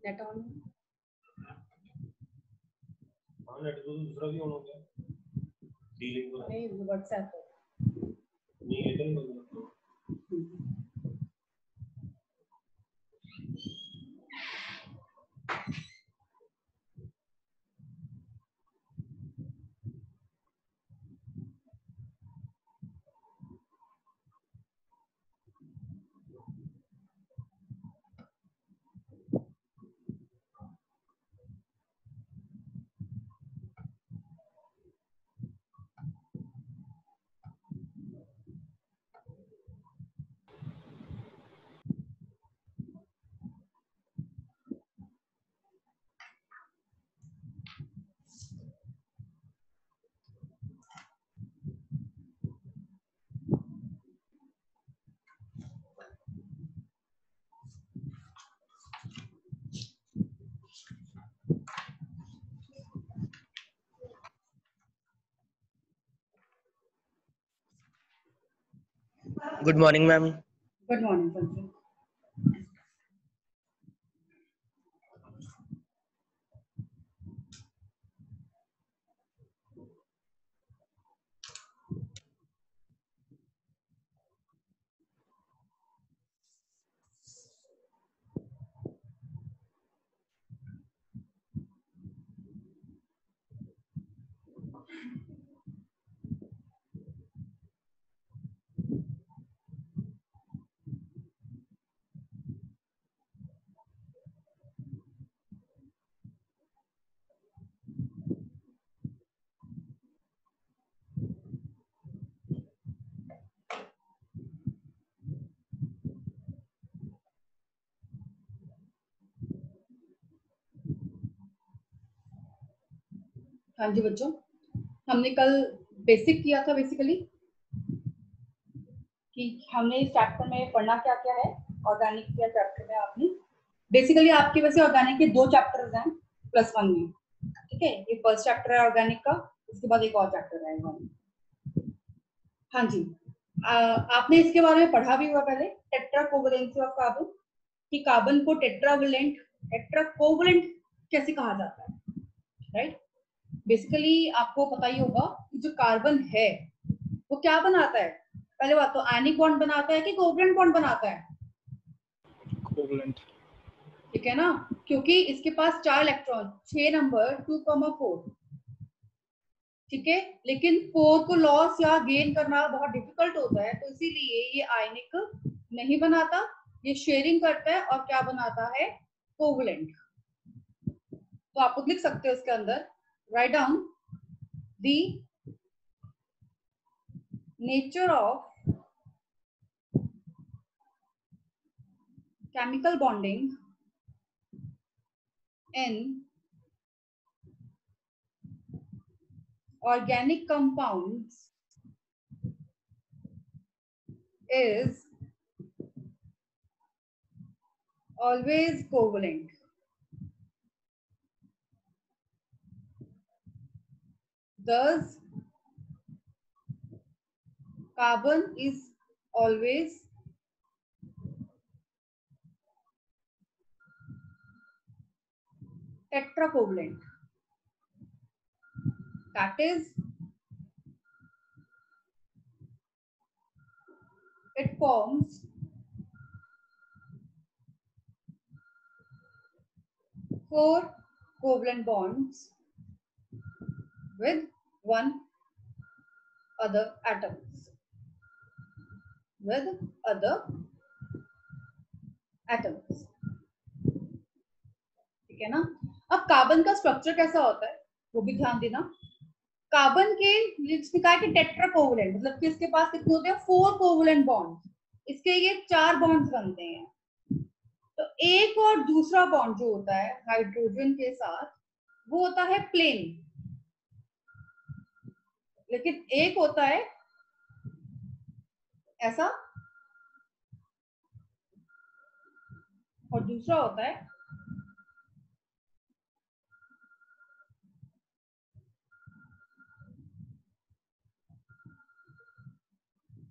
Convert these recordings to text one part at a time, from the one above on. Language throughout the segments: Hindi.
नेट ऑन हाँ नेट तो दूसरा भी ऑन हो गया डीलिंक को नहीं व्हाट्सएप नहीं है तो नहीं Good morning, ma'am. Good morning Sanjay हाँ जी बच्चों, हमने कल बेसिक किया था बेसिकली कि हमने इस चैप्टर में पढ़ना क्या क्या है। ऑर्गेनिक के चैप्टर में आपने बेसिकली आपके वैसे ऑर्गेनिक के 2 चैप्टर्स हैं +1 में, ठीक है। ये फर्स्ट चैप्टर है ऑर्गेनिक का, उसके बाद एक और चैप्टर है। हाँ जी, आपने इसके बारे में पढ़ा भी हुआ पहले, टेट्रा कोवलेंसी ऑफ कार्बन, कि कार्बन को टेट्रा कोवलेंट कैसे कहा जाता है, राइट। बेसिकली आपको पता ही होगा कि जो कार्बन है वो क्या बनाता है। पहले बात तो आयनिक बॉन्ड बनाता है कि कोवलेंट बॉन्ड बनाता है? कोवलेंट, ठीक है ना, क्योंकि इसके पास 4 इलेक्ट्रॉन, 6 नंबर 2,4, ठीक है। लेकिन 4 को लॉस या गेन करना बहुत डिफिकल्ट होता है, तो इसीलिए ये आयनिक नहीं बनाता, ये शेयरिंग करता है और क्या बनाता है, कोवलेंट। तो आप खुद लिख सकते हो इसके अंदर, write down the nature of chemical bonding in organic compounds is always covalent. Thus, carbon is always tetracovalent. That is, it forms 4 covalent bonds with 1 other atoms. With other atoms. ठीक है ना। अब कार्बन का स्ट्रक्चर कैसा होता है वो भी ध्यान देना। कार्बन के इसने कहा कि टेट्रा कोवलेंट, मतलब कि इसके पास कितने होते हैं, 4 कोवलेंट बॉन्ड, इसके ये 4 बॉन्ड्स बनते हैं। तो एक और दूसरा बॉन्ड जो होता है हाइड्रोजन के साथ वो होता है प्लेन, लेकिन एक होता है ऐसा और दूसरा होता है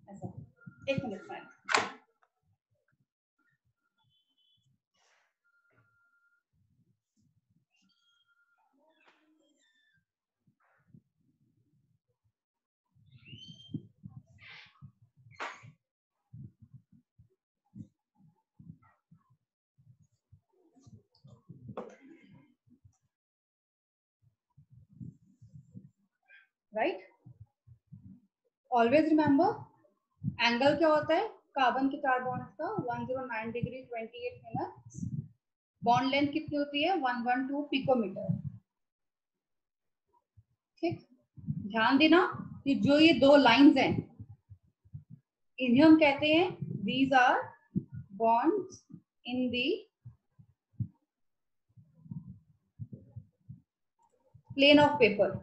ऐसा। एक मिनट में राइट। ऑलवेज रिमेंबर एंगल क्या होता है कार्बन के 4 बॉन्ड्स का 109 डिग्री 28 मिनट्स। बॉन्ड लेंथ कितनी होती है 112 पिकोमीटर। ठीक, ध्यान देना कि जो ये दो लाइंस हैं इन्हें हम कहते हैं these are bonds in the plane of paper.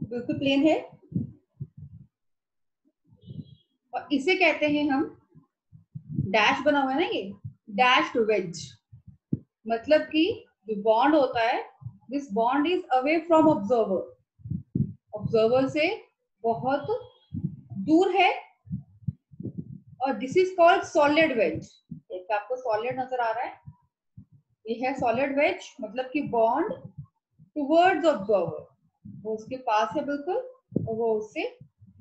बिल्कुल प्लेन है और इसे कहते हैं हम डैश बना हुआ है ना ये डैश्ड वेज। मतलब कि जो बॉन्ड होता है this bond is away from observer. Observer से बहुत दूर है और this is called solid wedge. एक आपको सॉलिड नजर आ रहा है ये है सॉलिड वेज मतलब कि बॉन्ड टुवर्ड्स ऑब्जर्वर। वो उसके पास है बिल्कुल और वो उससे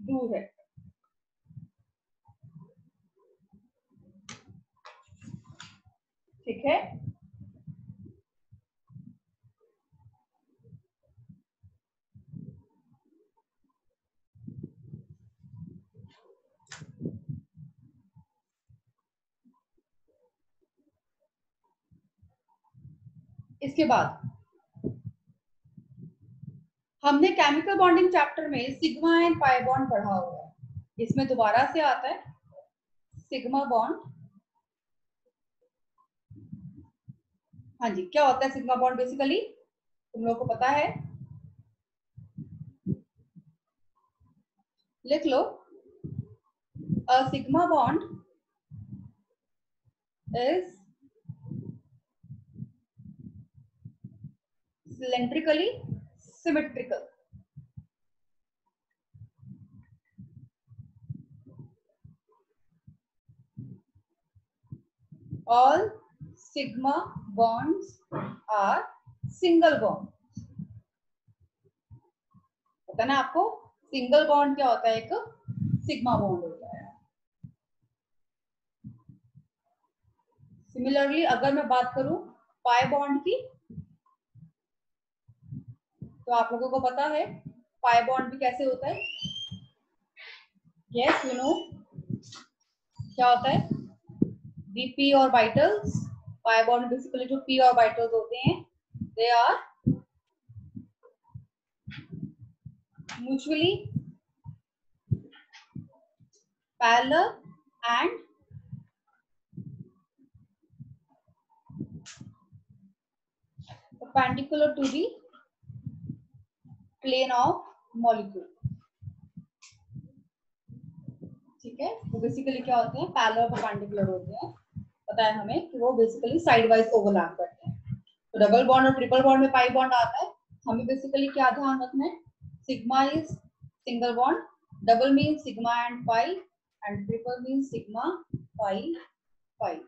दूर है। ठीक है, इसके बाद हमने केमिकल बॉन्डिंग चैप्टर में सिग्मा एंड पाई बॉन्ड पढ़ा हुआ है। इसमें दोबारा से आता है सिग्मा बॉन्ड। हाँ जी, क्या होता है सिग्मा बॉन्ड बेसिकली तुम लोगों को पता है, लिख लो। A sigma bond is cylindrically symmetrical. All sigma bonds are single bonds. पता ना आपको सिंगल बॉन्ड क्या होता है, एक सिग्मा बॉन्ड होता है। सिमिलरली अगर मैं बात करूं पाई बॉन्ड की तो आप लोगों को पता है पाई बॉन्ड भी कैसे होता है। यस यू नो क्या होता है the P orbitals. Pi bond basically जो पी ऑर्बिटल्स होते हैं they are mutually parallel and perpendicular to the plane of molecule. ठीक है, वो बेसिकली क्या होते हैं पैरेलल परपेंडिकुलर होते हैं। पता है हमें कि वो बेसिकली साइड वाइज ओवरलैप करते हैं। तो डबल बॉन्ड और ट्रिपल बॉन्ड में पाई बॉन्ड आता है। हमें बेसिकली क्या ध्यान रखना है sigma is single bond, double mean sigma and pi and triple mean sigma pi pi.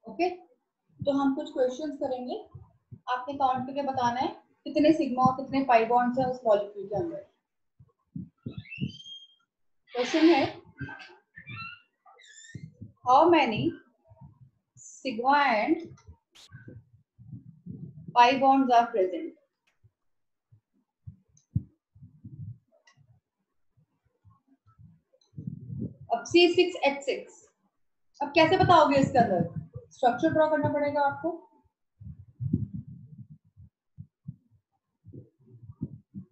Okay, तो हम कुछ क्वेश्चंस करेंगे। आपने काउंट करके बताना है कितने सिग्मा और कितने पाई बॉन्ड्स हैं उस मॉलिक्यूल के अंदर। क्वेश्चन है how many sigma and pi bonds are present. अब C6H6 अब कैसे बताओगे इसके अंदर स्ट्रक्चर ड्रॉ करना पड़ेगा आपको।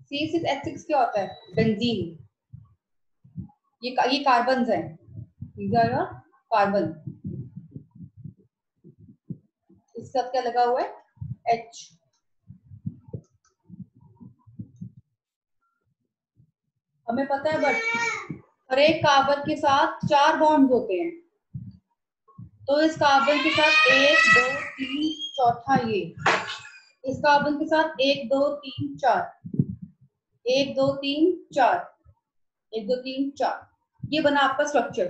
C6H6 क्या होता है बेंजीन। ये कार्बन है, कार्बन। इसके साथ क्या लगा हुआ है H। हमें पता है बट हर एक कार्बन के साथ 4 बॉन्ड होते हैं। तो इस कार्बन के साथ 1 2 3 चौथा ये, इस कार्बन के साथ 1 2 3 4 1 2 3 4 1 2 3 4, ये बना आपका स्ट्रक्चर।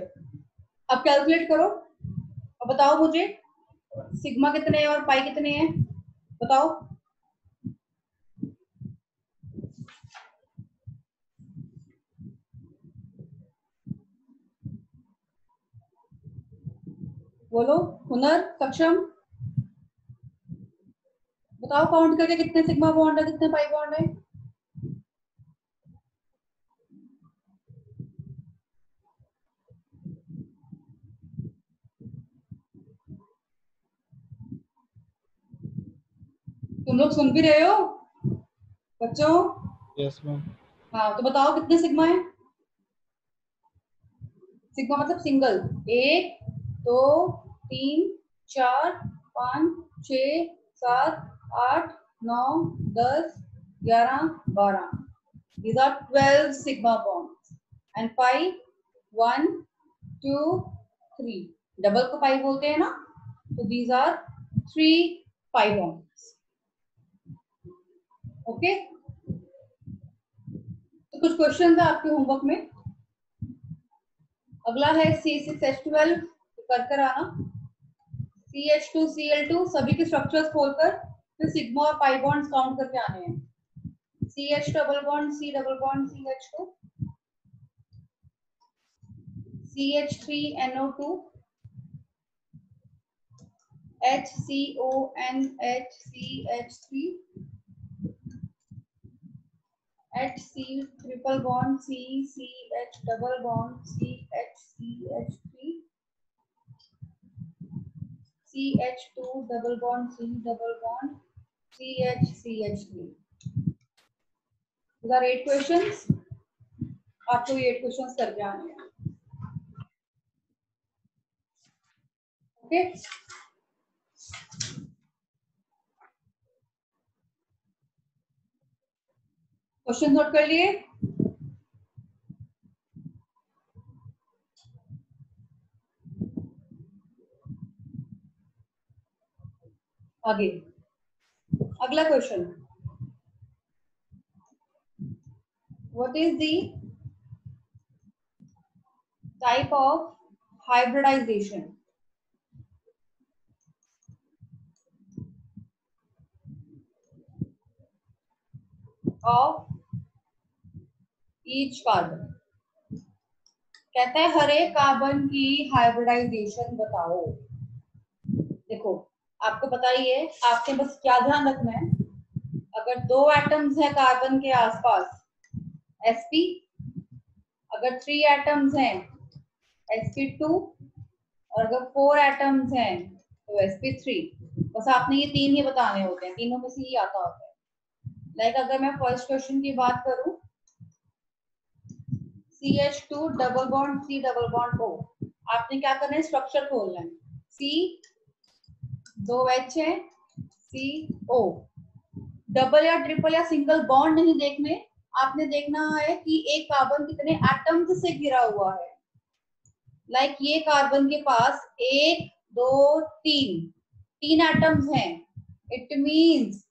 अब कैलकुलेट करो और बताओ मुझे सिग्मा कितने हैं और पाई कितने हैं बताओ। बोलो हुनर, सक्षम, बताओ काउंट करके कितने सिग्मा बॉन्ड है, कितने पाई बॉन्ड है। तुम लोग सुन भी रहे हो बच्चों? Yes ma'am. हाँ तो बताओ कितने सिग्मा है। सिग्मा मतलब single, 1 2 3 4 5 6 7 8 9 10 11 12। These are 12 sigma bonds and pi 1 2 3, double को पाई बोलते हैं ना, तो these are 3 pi bonds. Okay तो कुछ क्वेश्चन है आपके होमवर्क में। अगला है C6H12, कर कर आना। CH2Cl2 सभी के स्ट्रक्चर्स खोलकर फिर सिग्मा और पाई बॉन्ड्स काउंट करके आने हैं। CH double bond C double bond CH2, CH3NO2, HCONHCH3, HC triple bond CH double bond CH3, CH2 double bond C double bond CH3। These are 8 questions. आपको ये 8 questions करके आने हैं। ओके क्वेश्चन नोट कर लिए। आगे अगला question, what is the type of hybridization of each carbon. कहता है हर एक कार्बन की हाइब्रिडाइजेशन बताओ। देखो आपको पता ही है, आपने बस क्या ध्यान रखना है, अगर 2 एटम्स है कार्बन के आसपास sp, अगर 3 एटम्स हैं sp2, और अगर 4 एटम्स हैं तो sp3। बस आपने ये 3 ही बताने होते हैं, तीनों में से ही आता होता है। लाइक अगर मैं फर्स्ट क्वेश्चन की बात करूं, CH2 double bond C double bond O, आपने क्या करना है, स्ट्रक्चर खोलना है। C 2 H है, CO, डबल या ट्रिपल या सिंगल बॉन्ड नहीं देखने, आपने देखना है कि एक कार्बन कितने एटम्स से घिरा हुआ है। लाइक ये कार्बन के पास 1 2 3 एटम्स हैं, it means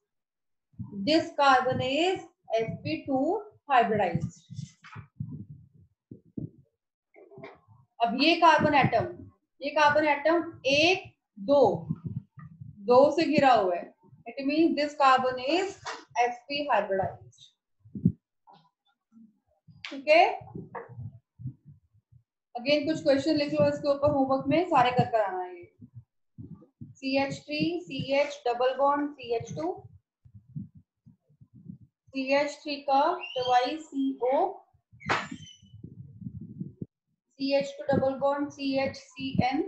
this carbon is sp2 hybridized. अब ये कार्बन एटम 1 2 से घिरा हुआ है, it means this carbon is sp hybridized. ठीक है, अगेन कुछ क्वेश्चन लिख लो इसके ऊपर होमवर्क में, सारे कर कर आना है। CH3 CH double bond CH2, CH3 का twice CO, CH2 double bond CHCN,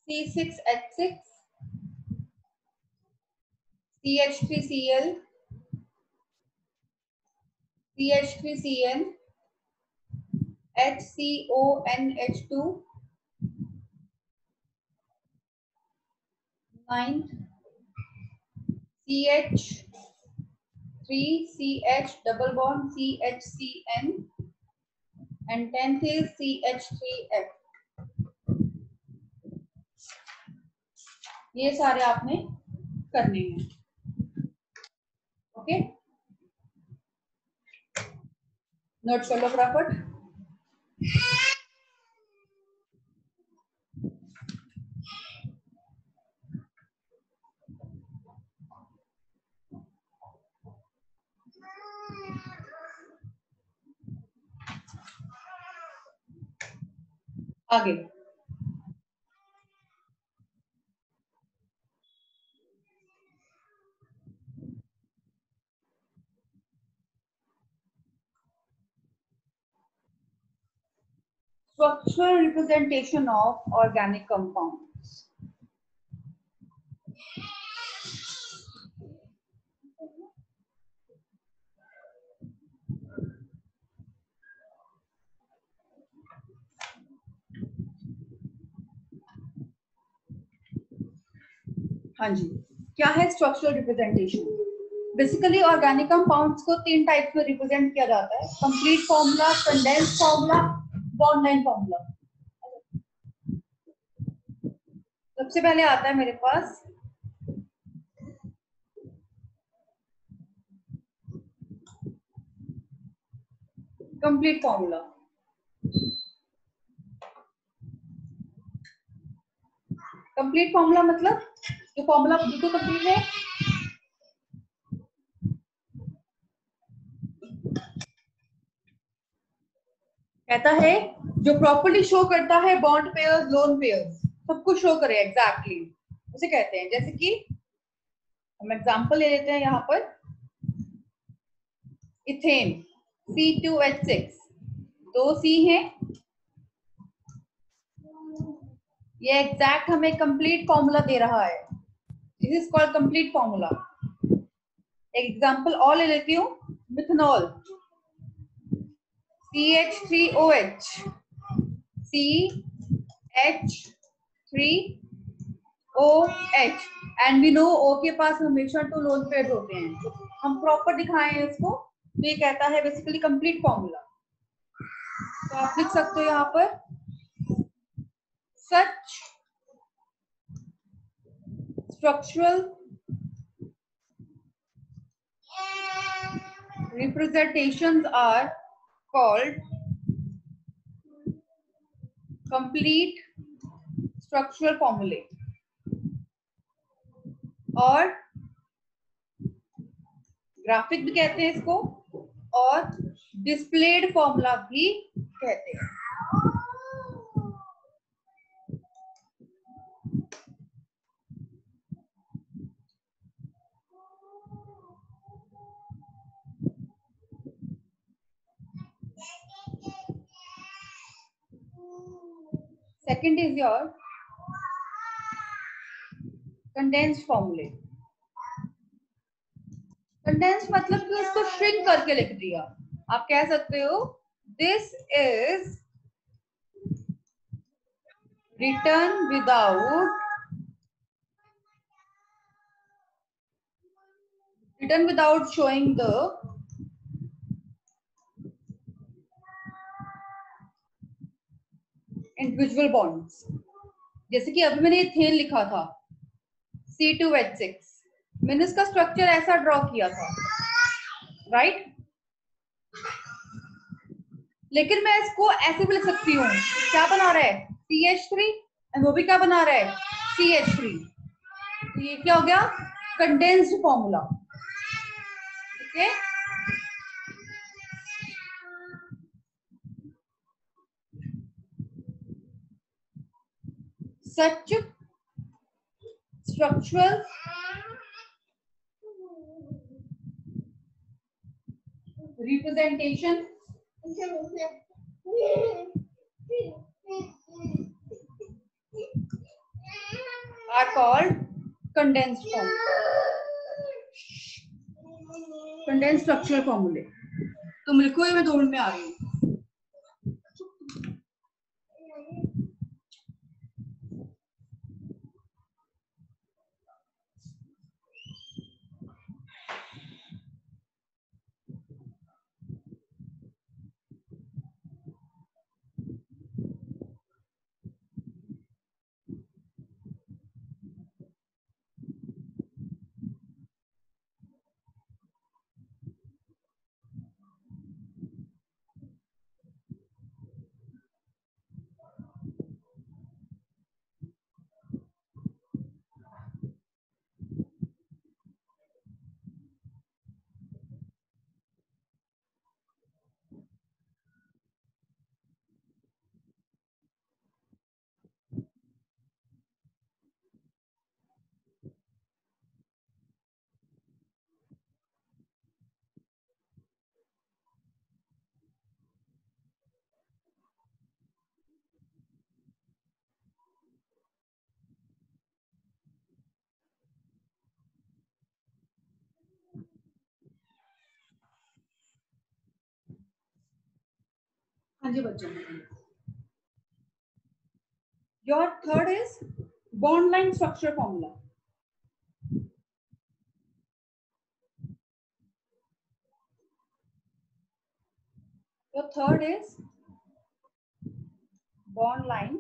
C6H6, CH3Cl, CH3CN, HCONH2, 9th CH3CH double bond CHCN, and 10th is CH3F। ये सारे आपने करने हैं। ओके नोट कर लो फटाफट। आगे structural representation of organic compounds. हाँ जी, क्या है structural representation? Basically organic compounds को तीन टाइप्स में रिप्रेजेंट किया जाता है, complete formula, condensed formula, bond formula. सबसे पहले आता है मेरे पास कंप्लीट फॉर्मूला। कंप्लीट फॉर्मूला मतलब जो फॉर्मूला बिल्कुल कंप्लीट है, कहता है जो प्रॉपर्ली शो करता है बॉन्ड पेयर्स, लोन पेयर्स, सब कुछ शो करे एग्जैक्टली, उसे कहते हैं। जैसे कि हम एग्जांपल ले लेते हैं यहाँ पर, इथेन C2H6, दो C हैं, ये एग्जैक्ट हमें कंप्लीट फॉर्मूला दे रहा है। This is called complete formula. Example और ले लेती हूँ, methanol CH3OH, CH3OH, and we know O के पास हमेशा टू लोन पेयर्स होते हैं। हम प्रॉपर दिखाए हैं इसको, तो ये कहता है बेसिकली कंप्लीट फॉर्मूला। तो आप लिख सकते हो यहाँ पर, सच structural representations are called complete structural formulae, और ग्राफिक भी कहते हैं इसको, और डिस्प्लेड फॉर्मूला भी कहते हैं। Second is your condensed formulae. Condensed मतलब कि उसको shrink करके लिख दिया। आप कह सकते हो this is written without showing the individual bonds। जैसे कि अभी मैंने इथेन लिखा था C2H6, मैंने इसका स्ट्रक्चर ऐसा ड्रॉ किया था, राइट? लेकिन मैं इसको ऐसे भी लिख सकती हूँ, क्या बना रहा है CH3, वो भी क्या बना रहा है CH3। तो ये क्या हो गया, condensed formula. Okay, such structural representation are called condensed structural formulae। तुम लिखो, ये मैं 2 मिनट में आ रही हूँ। जी बच्चों, your third is bond line structure formula. Your third is bond line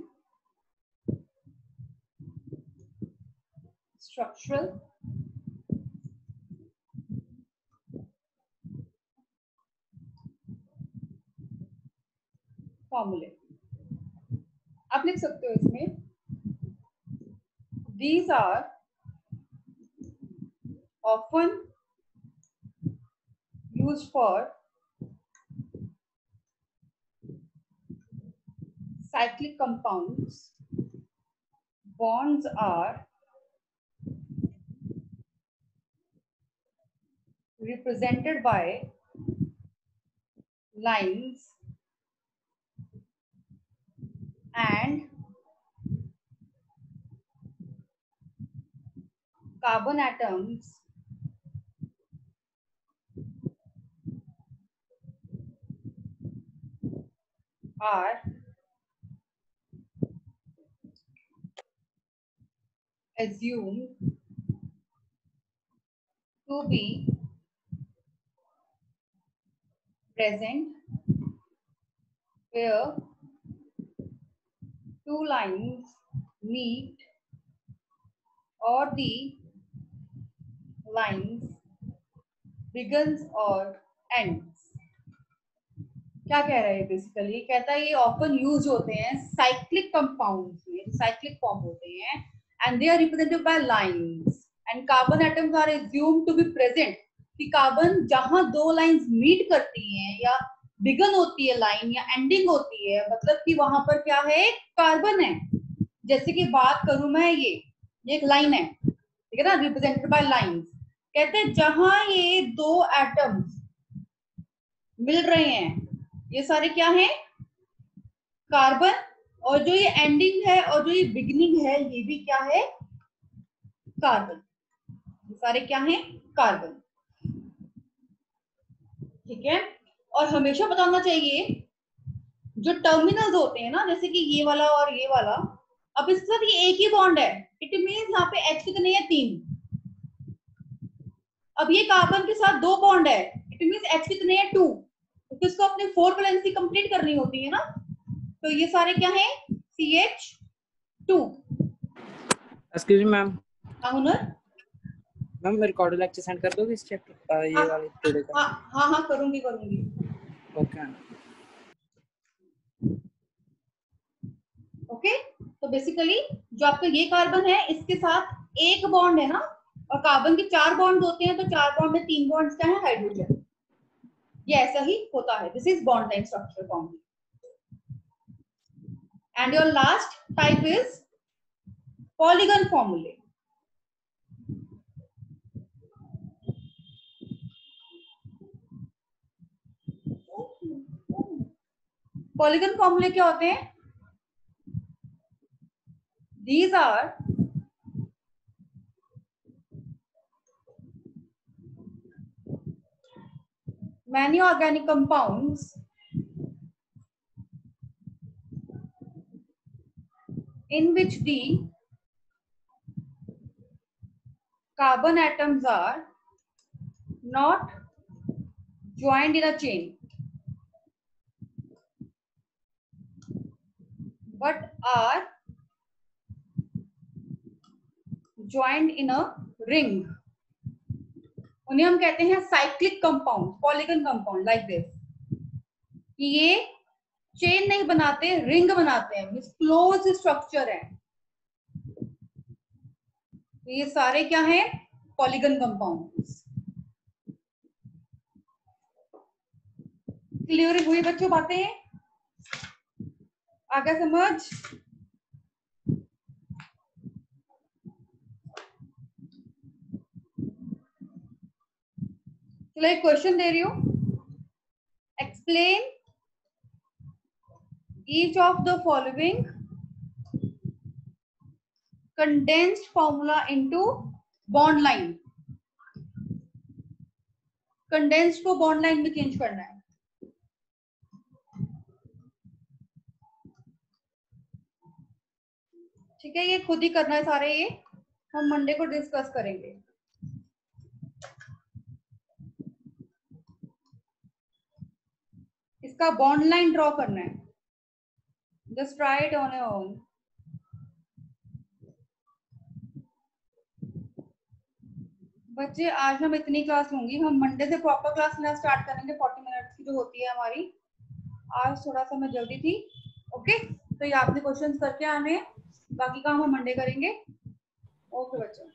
structural formula. आप लिख सकते हो इसमें, these are often used for cyclic compounds. Bonds are represented by lines and carbon atoms are assumed to be present where two lines meet or the lines begins or ends. क्या कह रहा है बेसिकली? कहता है ये ऑफन यूज होते हैं साइक्लिक कंपाउंड्स में, साइक्लिक फॉर्म होते हैं, and they are represented by lines and carbon atoms are assumed to be present. कि कार्बन जहां दो लाइंस मीट करती हैं या बिगन होती है लाइन या एंडिंग होती है, मतलब कि वहां पर क्या है, कार्बन है. जैसे कि बात करूं मैं, ये एक लाइन है, ठीक है ना, रिप्रेजेंटेड बाय लाइंस. कहते हैं जहां ये दो एटम्स मिल रहे हैं, ये सारे क्या हैं, कार्बन, और जो ये एंडिंग है और जो ये बिगिनिंग है ये भी क्या है, कार्बन. ये सारे क्या हैं, कार्बन. ठीक है. और हमेशा बताना चाहिए जो टर्मिनल्स होते हैं ना, जैसे कि ये वाला और ये वाला, अब इसके साथ ये एक ही बॉन्ड है, इट मींस यहाँ पे H कितने हैं, 3. अब ये कार्बन के साथ 2 बॉन्ड है, इट मींस H कितने हैं, 2. तो इसको अपनी 4 वैलेंसी कंप्लीट करनी होती है ना, तो ये सारे क्या हैं, CH2. Excuse me ma'am. हाँ हुनर, मैम रिकॉर्डेड लेक्चर सेंड कर दोगे इस चैप्टर ये वाले थोड़े का? हाँ करूंगी. ओके. ओके. तो बेसिकली जो आपका ये कार्बन है इसके साथ एक बॉन्ड है ना, और कार्बन के 4 बॉन्ड होते हैं, तो 4 बॉन्ड में 3 बॉन्ड्स क्या है, हाइड्रोजन. ये ऐसा ही होता है. This is bond line structure formula. And your last type is polygon फॉर्मूले. पॉलीगन फॉर्मूले क्या होते हैं? These are many organic compounds in which the carbon atoms are not joined in a chain but are joined in a ring. उन्हें हम कहते हैं cyclic compound, polygon compound, like this. कि ये चेन नहीं बनाते, रिंग बनाते हैं, मींस क्लोज स्ट्रक्चर है. ये सारे क्या हैं, पॉलीगन कंपाउंड्स. क्लियर हुई बच्चों बातें? आगे समझ? चलो एक क्वेश्चन दे रही हूं. Explain each of the following condensed formula into bond line. Condensed को बॉन्ड लाइन में चेंज करना है. ठीक है, ये खुद ही करना है सारे, ये हम मंडे को डिस्कस करेंगे। इसका बॉन्ड लाइन ड्रॉ करना है, just try it on your own. बच्चे आज हम इतनी क्लास लूंगी, हम मंडे से प्रॉपर क्लास लेना स्टार्ट करेंगे, 40 मिनट्स की जो होती है हमारी। आज थोड़ा सा मैं जल्दी थी। ओके, तो ये आपने क्वेश्चंस करके आने हैं, बाकी काम हम मंडे करेंगे। ओके बच्चों।